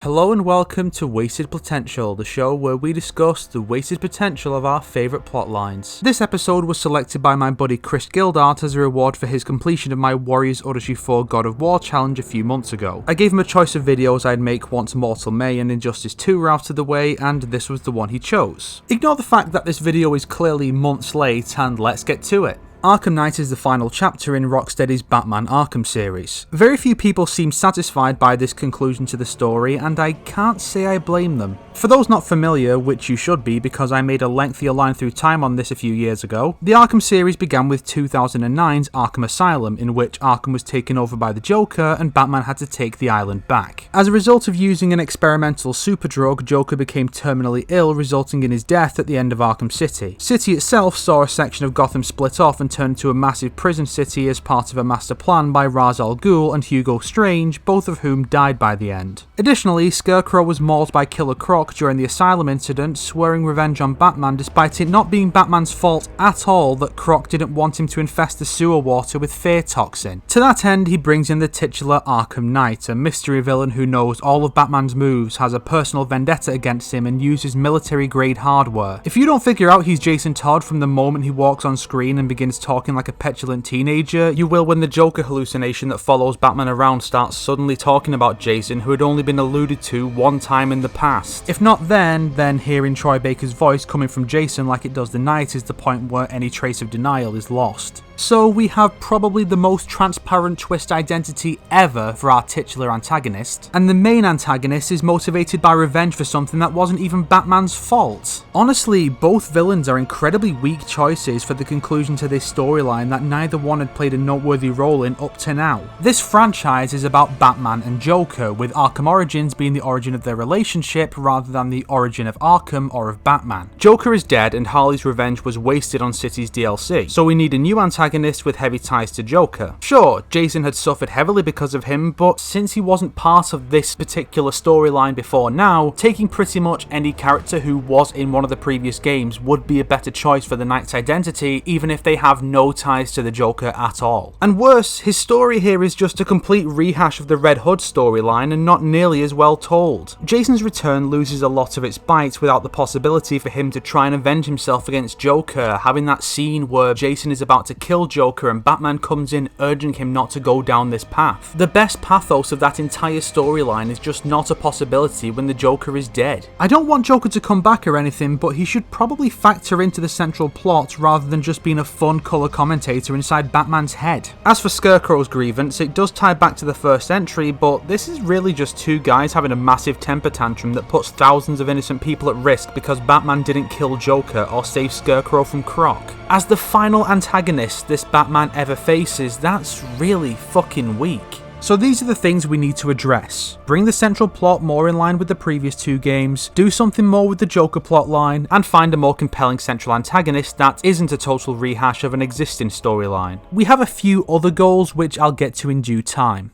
Hello and welcome to Wasted Plotential, the show where we discuss the wasted potential of our favourite plotlines. This episode was selected by my buddy Chris Gildart as a reward for his completion of my Warriors Odyssey 4 God of War challenge a few months ago. I gave him a choice of videos I'd make once Mortal May and Injustice 2 were out of the way, and this was the one he chose. Ignore the fact that this video is clearly months late, and let's get to it. Arkham Knight is the final chapter in Rocksteady's Batman Arkham series. Very few people seem satisfied by this conclusion to the story, and I can't say I blame them. For those not familiar, which you should be because I made a lengthier line through time on this a few years ago, the Arkham series began with 2009's Arkham Asylum, in which Arkham was taken over by the Joker and Batman had to take the island back. As a result of using an experimental superdrug, Joker became terminally ill, resulting in his death at the end of Arkham City. City itself saw a section of Gotham split off and turned into a massive prison city as part of a master plan by Ra's al Ghul and Hugo Strange, both of whom died by the end. Additionally, Scarecrow was mauled by Killer Croc during the Asylum incident, swearing revenge on Batman despite it not being Batman's fault at all that Croc didn't want him to infest the sewer water with fear toxin. To that end, he brings in the titular Arkham Knight, a mystery villain who knows all of Batman's moves, has a personal vendetta against him, and uses military-grade hardware. If you don't figure out he's Jason Todd from the moment he walks on screen and begins talking like a petulant teenager, you will when the Joker hallucination that follows Batman around starts suddenly talking about Jason, who had only been alluded to one time in the past. If not then hearing Troy Baker's voice coming from Jason like it does the Knight is the point where any trace of denial is lost. So we have probably the most transparent twist identity ever for our titular antagonist, and the main antagonist is motivated by revenge for something that wasn't even Batman's fault. Honestly, both villains are incredibly weak choices for the conclusion to this storyline that neither one had played a noteworthy role in up to now. This franchise is about Batman and Joker, with Arkham Origins being the origin of their relationship rather than the origin of Arkham or of Batman. Joker is dead and Harley's revenge was wasted on City's DLC, so we need a new antagonist with heavy ties to Joker. Sure, Jason had suffered heavily because of him, but since he wasn't part of this particular storyline before now, taking pretty much any character who was in one of the previous games would be a better choice for the Knight's identity, even if they have no ties to the Joker at all. And worse, his story here is just a complete rehash of the Red Hood storyline and not nearly as well told. Jason's return loses a lot of its bite without the possibility for him to try and avenge himself against Joker, having that scene where Jason is about to kill Joker and Batman comes in urging him not to go down this path. The best pathos of that entire storyline is just not a possibility when the Joker is dead. I don't want Joker to come back or anything, but he should probably factor into the central plot rather than just being a fun colour commentator inside Batman's head. As for Scarecrow's grievance, it does tie back to the first entry, but this is really just two guys having a massive temper tantrum that puts thousands of innocent people at risk because Batman didn't kill Joker or save Scarecrow from Croc. As the final antagonist this Batman ever faces, that's really fucking weak. So these are the things we need to address. Bring the central plot more in line with the previous two games, do something more with the Joker plotline, and find a more compelling central antagonist that isn't a total rehash of an existing storyline. We have a few other goals which I'll get to in due time.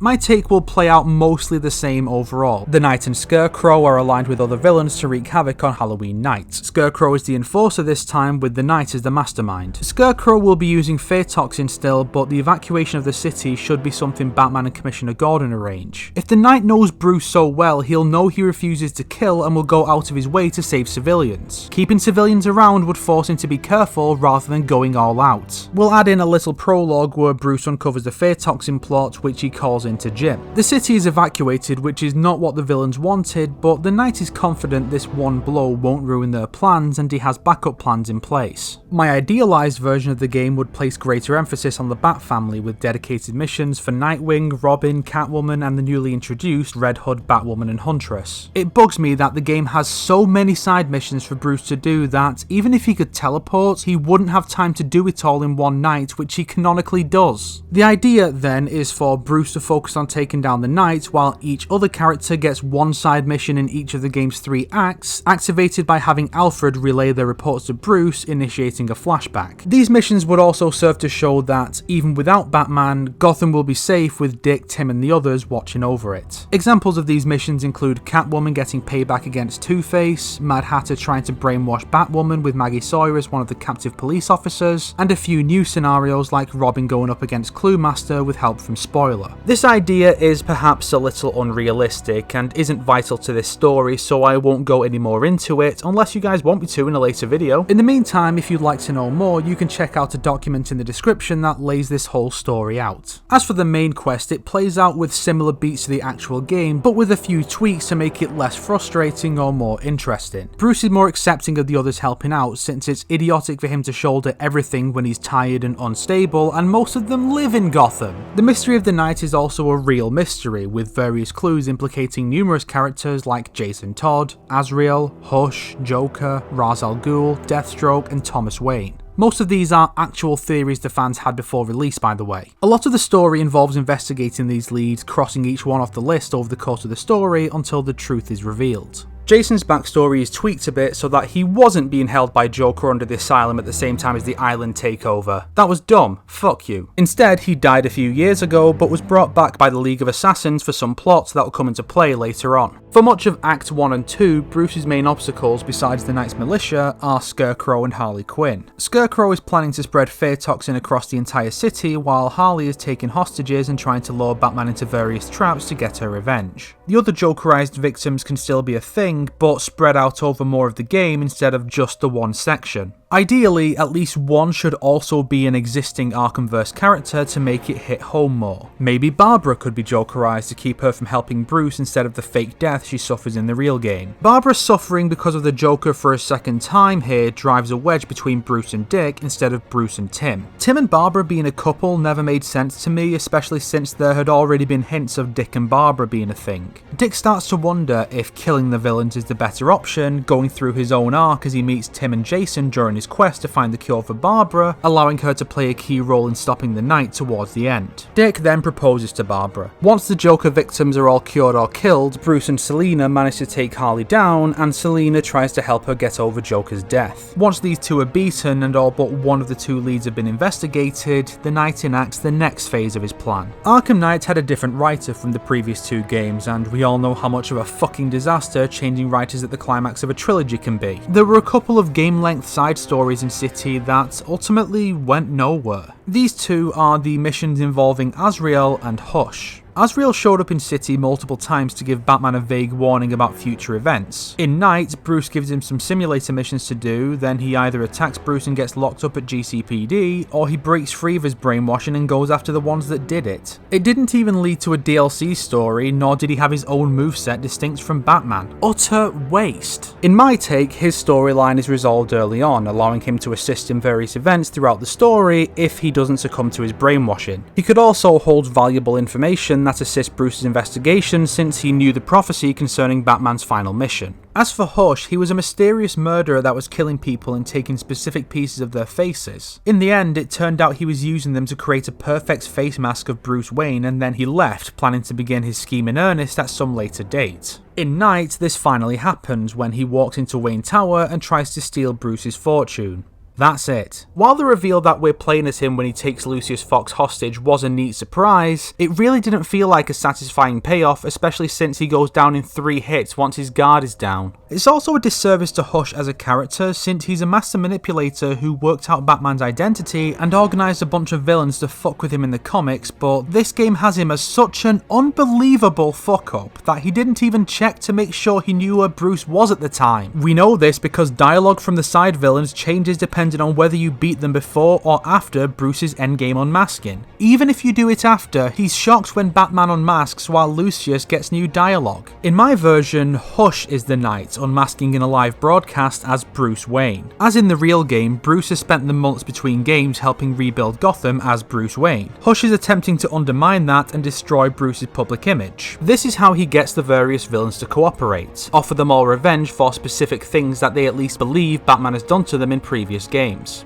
My take will play out mostly the same overall. The Knight and Scarecrow are aligned with other villains to wreak havoc on Halloween night. Scarecrow is the enforcer this time, with the Knight as the mastermind. Scarecrow will be using fear toxin still, but the evacuation of the city should be something Batman and Commissioner Gordon arrange. If the Knight knows Bruce so well, he'll know he refuses to kill and will go out of his way to save civilians. Keeping civilians around would force him to be careful rather than going all out. We'll add in a little prologue where Bruce uncovers the fear toxin plot, which he calls into Jim. The city is evacuated, which is not what the villains wanted, but the Knight is confident this one blow won't ruin their plans and he has backup plans in place. My idealized version of the game would place greater emphasis on the Bat family with dedicated missions for Nightwing, Robin, Catwoman and the newly introduced Red Hood, Batwoman and Huntress. It bugs me that the game has so many side missions for Bruce to do that even if he could teleport, he wouldn't have time to do it all in one night, which he canonically does. The idea then is for Bruce to focus on taking down the Knight, while each other character gets one side mission in each of the game's 3 acts, activated by having Alfred relay their reports to Bruce, initiating a flashback. These missions would also serve to show that, even without Batman, Gotham will be safe with Dick, Tim and the others watching over it. Examples of these missions include Catwoman getting payback against Two-Face, Mad Hatter trying to brainwash Batwoman with Maggie Sawyer as one of the captive police officers, and a few new scenarios like Robin going up against Clue Master with help from Spoiler. This idea is perhaps a little unrealistic and isn't vital to this story, so I won't go any more into it unless you guys want me to in a later video. In the meantime, if you'd like to know more, you can check out a document in the description that lays this whole story out. As for the main quest, it plays out with similar beats to the actual game, but with a few tweaks to make it less frustrating or more interesting. Bruce is more accepting of the others helping out, since it's idiotic for him to shoulder everything when he's tired and unstable, and most of them live in Gotham. The mystery of the night is also a real mystery, with various clues implicating numerous characters like Jason Todd, Azrael, Hush, Joker, Ra's al Ghul, Deathstroke, and Thomas Wayne. Most of these are actual theories the fans had before release, by the way. A lot of the story involves investigating these leads, crossing each one off the list over the course of the story until the truth is revealed. Jason's backstory is tweaked a bit so that he wasn't being held by Joker under the asylum at the same time as the island takeover. That was dumb, fuck you. Instead, he died a few years ago, but was brought back by the League of Assassins for some plots that will come into play later on. For much of Act 1 and 2, Bruce's main obstacles besides the Knight's militia are Scarecrow and Harley Quinn. Scarecrow is planning to spread fear toxin across the entire city, while Harley is taking hostages and trying to lure Batman into various traps to get her revenge. The other Jokerized victims can still be a thing, but spread out over more of the game instead of just the one section. Ideally, at least one should also be an existing Arkhamverse character to make it hit home more. Maybe Barbara could be Jokerized to keep her from helping Bruce instead of the fake death she suffers in the real game. Barbara suffering because of the Joker for a second time here drives a wedge between Bruce and Dick instead of Bruce and Tim. Tim and Barbara being a couple never made sense to me, especially since there had already been hints of Dick and Barbara being a thing. Dick starts to wonder if killing the villains is the better option, going through his own arc as he meets Tim and Jason during his quest to find the cure for Barbara, allowing her to play a key role in stopping the Night towards the end. Dick then proposes to Barbara. Once the Joker victims are all cured or killed, Bruce and Selina manage to take Harley down, and Selina tries to help her get over Joker's death. Once these two are beaten and all but one of the two leads have been investigated, the Knight enacts the next phase of his plan. Arkham Knight had a different writer from the previous two games, and we all know how much of a fucking disaster changing writers at the climax of a trilogy can be. There were a couple of game-length side stories in City that ultimately went nowhere. These two are the missions involving Azrael and Hush. Azrael showed up in City multiple times to give Batman a vague warning about future events. In Night, Bruce gives him some simulator missions to do, then he either attacks Bruce and gets locked up at GCPD, or he breaks free of his brainwashing and goes after the ones that did it. It didn't even lead to a DLC story, nor did he have his own moveset distinct from Batman. Utter waste. In my take, his storyline is resolved early on, allowing him to assist in various events throughout the story if he doesn't succumb to his brainwashing. He could also hold valuable information that assists Bruce's investigation, since he knew the prophecy concerning Batman's final mission. As for Hush, he was a mysterious murderer that was killing people and taking specific pieces of their faces. In the end, it turned out he was using them to create a perfect face mask of Bruce Wayne, and then he left, planning to begin his scheme in earnest at some later date. In Night, this finally happens when he walks into Wayne Tower and tries to steal Bruce's fortune. That's it. While the reveal that we're playing as him when he takes Lucius Fox hostage was a neat surprise, it really didn't feel like a satisfying payoff, especially since he goes down in 3 hits once his guard is down. It's also a disservice to Hush as a character, since he's a master manipulator who worked out Batman's identity and organised a bunch of villains to fuck with him in the comics, but this game has him as such an unbelievable fuck up that he didn't even check to make sure he knew where Bruce was at the time. We know this because dialogue from the side villains changes depending on whether you beat them before or after Bruce's endgame unmasking. Even if you do it after, he's shocked when Batman unmasks while Lucius gets new dialogue. In my version, Hush is the Knight, unmasking in a live broadcast as Bruce Wayne. As in the real game, Bruce has spent the months between games helping rebuild Gotham as Bruce Wayne. Hush is attempting to undermine that and destroy Bruce's public image. This is how he gets the various villains to cooperate, offer them all revenge for specific things that they at least believe Batman has done to them in previous games.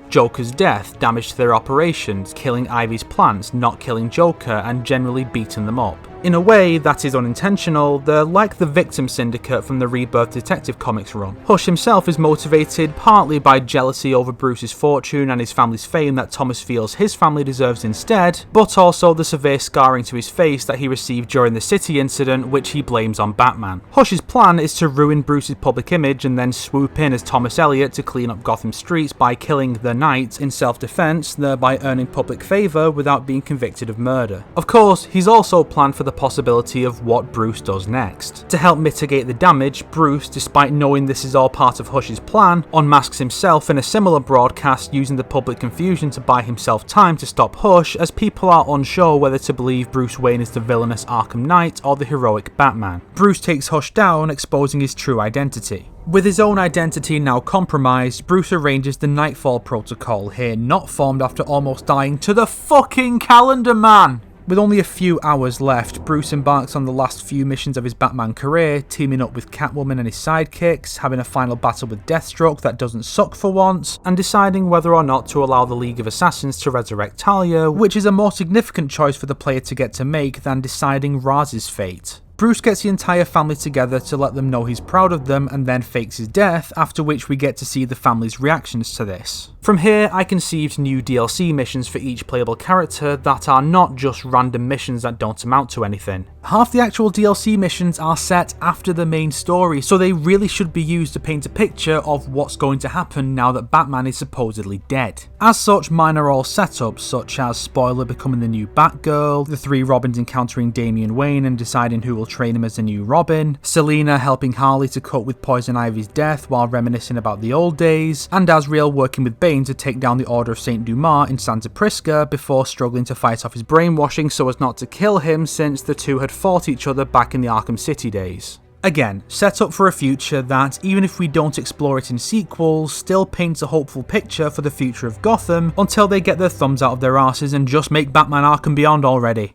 Joker's death, damage to their operations, killing Ivy's plants, not killing Joker, and generally beating them up. In a way that is unintentional, they're like the victim syndicate from the Rebirth Detective Comics run. Hush himself is motivated partly by jealousy over Bruce's fortune and his family's fame that Thomas feels his family deserves instead, but also the severe scarring to his face that he received during the City incident, which he blames on Batman. Hush's plan is to ruin Bruce's public image and then swoop in as Thomas Elliot to clean up Gotham streets by killing the Knight in self-defense, thereby earning public favour without being convicted of murder. Of course, he's also planned for the possibility of what Bruce does next. To help mitigate the damage, Bruce, despite knowing this is all part of Hush's plan, unmasks himself in a similar broadcast using the public confusion to buy himself time to stop Hush, as people are unsure whether to believe Bruce Wayne is the villainous Arkham Knight or the heroic Batman. Bruce takes Hush down, exposing his true identity. With his own identity now compromised, Bruce arranges the Nightfall Protocol, here not formed after almost dying to the fucking Calendar Man! With only a few hours left, Bruce embarks on the last few missions of his Batman career, teaming up with Catwoman and his sidekicks, having a final battle with Deathstroke that doesn't suck for once, and deciding whether or not to allow the League of Assassins to resurrect Talia, which is a more significant choice for the player to get to make than deciding Raz's fate. Bruce gets the entire family together to let them know he's proud of them and then fakes his death, after which we get to see the family's reactions to this. From here, I conceived new DLC missions for each playable character that are not just random missions that don't amount to anything. Half the actual DLC missions are set after the main story, so they really should be used to paint a picture of what's going to happen now that Batman is supposedly dead. As such, mine are all setups, such as Spoiler becoming the new Batgirl, the three Robins encountering Damian Wayne and deciding who will train him as the new Robin, Selina helping Harley to cope with Poison Ivy's death while reminiscing about the old days, and Azrael working with Bane to take down the Order of St. Dumas in Santa Prisca before struggling to fight off his brainwashing so as not to kill him, since the two had fought each other back in the Arkham City days. Again, set up for a future that, even if we don't explore it in sequels, still paints a hopeful picture for the future of Gotham until they get their thumbs out of their arses and just make Batman Arkham Beyond already.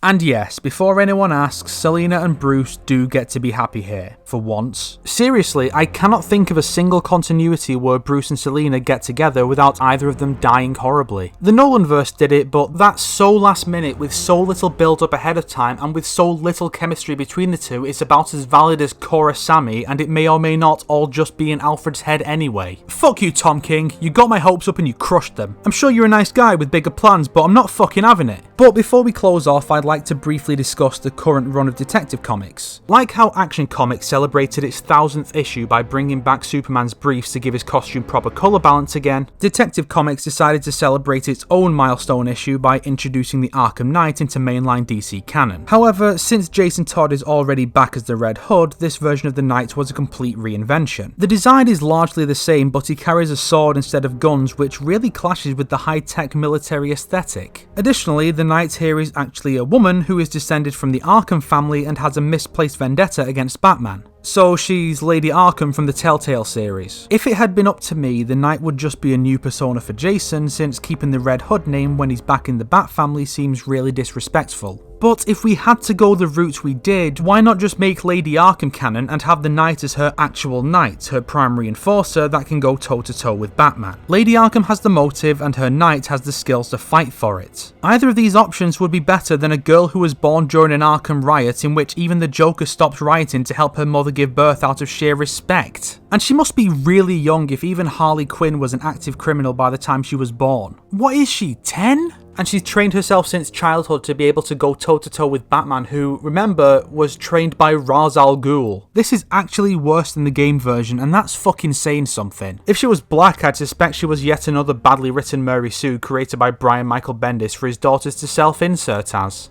And yes, before anyone asks, Selina and Bruce do get to be happy here, for once. Seriously, I cannot think of a single continuity where Bruce and Selina get together without either of them dying horribly. The Nolanverse did it, but that's so last minute with so little build up ahead of time and with so little chemistry between the two, it's about as valid as Cora Sammy, and it may or may not all just be in Alfred's head anyway. Fuck you, Tom King, you got my hopes up and you crushed them. I'm sure you're a nice guy with bigger plans, but I'm not fucking having it. But before we close off, I'd like to briefly discuss the current run of Detective Comics. Like how Action Comics celebrated its 1000th issue by bringing back Superman's briefs to give his costume proper colour balance again, Detective Comics decided to celebrate its own milestone issue by introducing the Arkham Knight into mainline DC canon. However, since Jason Todd is already back as the Red Hood, this version of the Knight was a complete reinvention. The design is largely the same, but he carries a sword instead of guns, which really clashes with the high-tech military aesthetic. Additionally, the Knight here is actually a woman who is descended from the Arkham family and has a misplaced vendetta against Batman. So she's Lady Arkham from the Telltale series. If it had been up to me, the Knight would just be a new persona for Jason, since keeping the Red Hood name when he's back in the Bat family seems really disrespectful. But if we had to go the route we did, why not just make Lady Arkham canon and have the Knight as her actual knight, her primary enforcer that can go toe-to-toe with Batman? Lady Arkham has the motive and her knight has the skills to fight for it. Either of these options would be better than a girl who was born during an Arkham riot in which even the Joker stopped rioting to help her mother give birth out of sheer respect. And she must be really young if even Harley Quinn was an active criminal by the time she was born. What is she, 10? And she's trained herself since childhood to be able to go toe-to-toe with Batman, who, remember, was trained by Ra's al Ghul. This is actually worse than the game version, and that's fucking saying something. If she was black, I'd suspect she was yet another badly written Mary Sue created by Brian Michael Bendis for his daughters to self-insert as.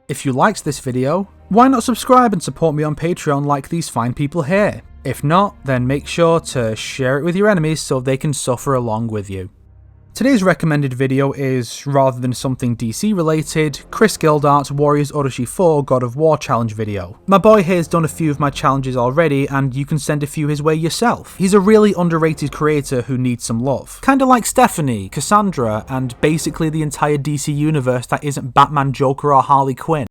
If you liked this video, why not subscribe and support me on Patreon like these fine people here? If not, then make sure to share it with your enemies so they can suffer along with you. Today's recommended video is, rather than something DC related, Chris Gildart's Warriors Odyssey 4 God of War challenge video. My boy here's done a few of my challenges already, and you can send a few his way yourself. He's a really underrated creator who needs some love. Kinda like Stephanie, Cassandra, and basically the entire DC universe that isn't Batman, Joker or Harley Quinn.